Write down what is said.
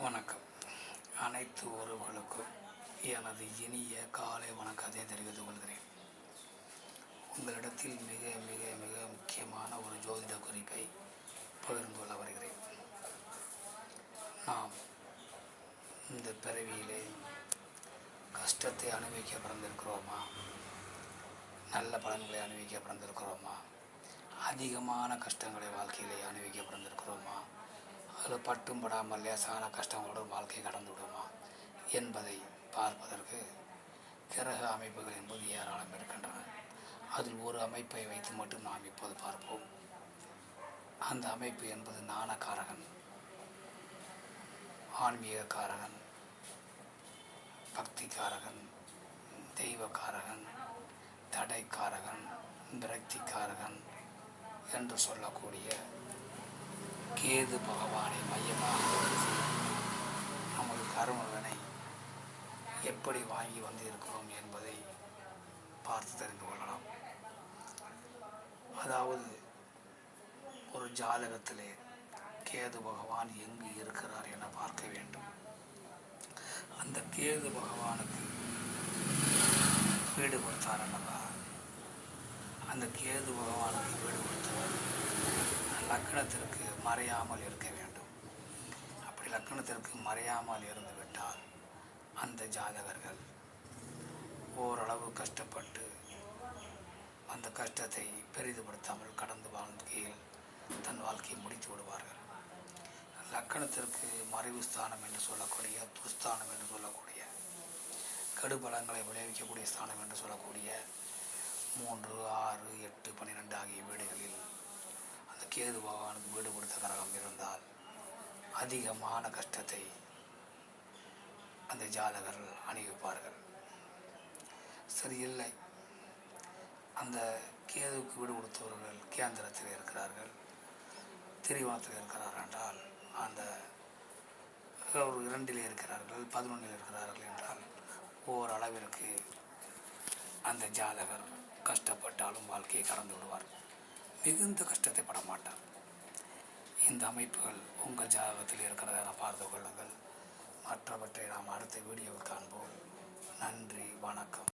வணக்கம். அனைத்து உறவுகளுக்கும் எனது இனிய காலை வணக்கத்தை தெரிவித்துக் கொள்கிறேன். உங்களிடத்தில் மிக மிக மிக முக்கியமான ஒரு ஜோதிட குறிப்பை பகிர்ந்து கொள்ள வருகிறேன். நாம் இந்த பிறவியிலே கஷ்டத்தை அனுபவிக்க பிறந்திருக்கிறோமா, நல்ல பலன்களை அனுபவிக்க பிறந்திருக்கிறோமா, அதிகமான கஷ்டங்களை வாழ்க்கையிலே அனுபவிக்க பிறந்திருக்கிறோமா, அதில் பட்டும் படாமல் லேசான கஷ்டங்களோடு வாழ்க்கை கடந்து விடுமா என்பதை பார்ப்பதற்கு கிரக அமைப்புகள் என்பது ஏராளம் இருக்கின்றன. அதில் ஒரு அமைப்பை வைத்து மட்டும் நாம் இப்போது பார்ப்போம். அந்த அமைப்பு என்பது ஞானக்காரகன், ஆன்மீகக்காரகன், பக்திக்காரகன், தெய்வக்காரகன், தடைக்காரகன், விரக்திக்காரகன் என்று சொல்லக்கூடிய கேது பகவானை மையமாக வைத்து நமது கர்மவினை எப்படி வாங்கி வந்திருக்கிறோம் என்பதை பார்த்து தெரிந்து கொள்ளலாம். அதாவது ஒரு ஜாதகத்திலே கேது பகவான் எங்கு இருக்கிறார் என பார்க்க வேண்டும். அந்த கேது பகவானுக்கு வீடு கொடுத்தார் அல்லவா, அந்த கேது பகவானுக்கு வீடு கொடுத்தவர் லக்னத்திற்கு மறையாமல் இருக்க வேண்டும். அப்படி லக்னத்திற்கு மறையாமல் இருந்து விட்டால் அந்த ஜாதகர்கள் ஓரளவு கஷ்டப்பட்டு அந்த கஷ்டத்தை பெரிதுபடுத்தாமல் கடந்து வாழ்க்கையில் தன் வாழ்க்கையை முடித்து விடுவார்கள். லக்கணத்திற்கு மறைவு ஸ்தானம் என்று சொல்லக்கூடிய, துஸ்தானம் என்று சொல்லக்கூடிய, கெடுபலங்களை விளைவிக்கக்கூடிய ஸ்தானம் என்று சொல்லக்கூடிய 3, 6, 8, 12 ஆகிய வீடுகளில் அந்த கேது பகவானுக்கு வீடு கொடுத்த கிரகம் இருந்தால் அதிகமான கஷ்டத்தை அந்த ஜாதகர்கள் அனுபவிப்பார்கள். சரியில்லை, அந்த கேதுவுக்கு வீடு கொடுத்தவர்கள் கேந்திரத்தில் இருக்கிறார்கள், திரிவோணத்தில் இருக்கிறார்கள் என்றால், அந்த ஒரு 2 இருக்கிறார்கள், 11 இருக்கிறார்கள் என்றால் ஓரளவிற்கு அந்த ஜாதகர் கஷ்டப்பட்டாலும் வாழ்க்கையை கடந்து விடுவார். மிகுந்த கஷ்டத்தை பட மாட்டார். இந்த அமைப்புகள் உங்கள் ஜாதகத்தில் இருக்கிறத பார்த்து கொள்ளுங்கள். மற்றவற்றை நாம் அடுத்த வீடியோவில் காண்போம். நன்றி, வணக்கம்.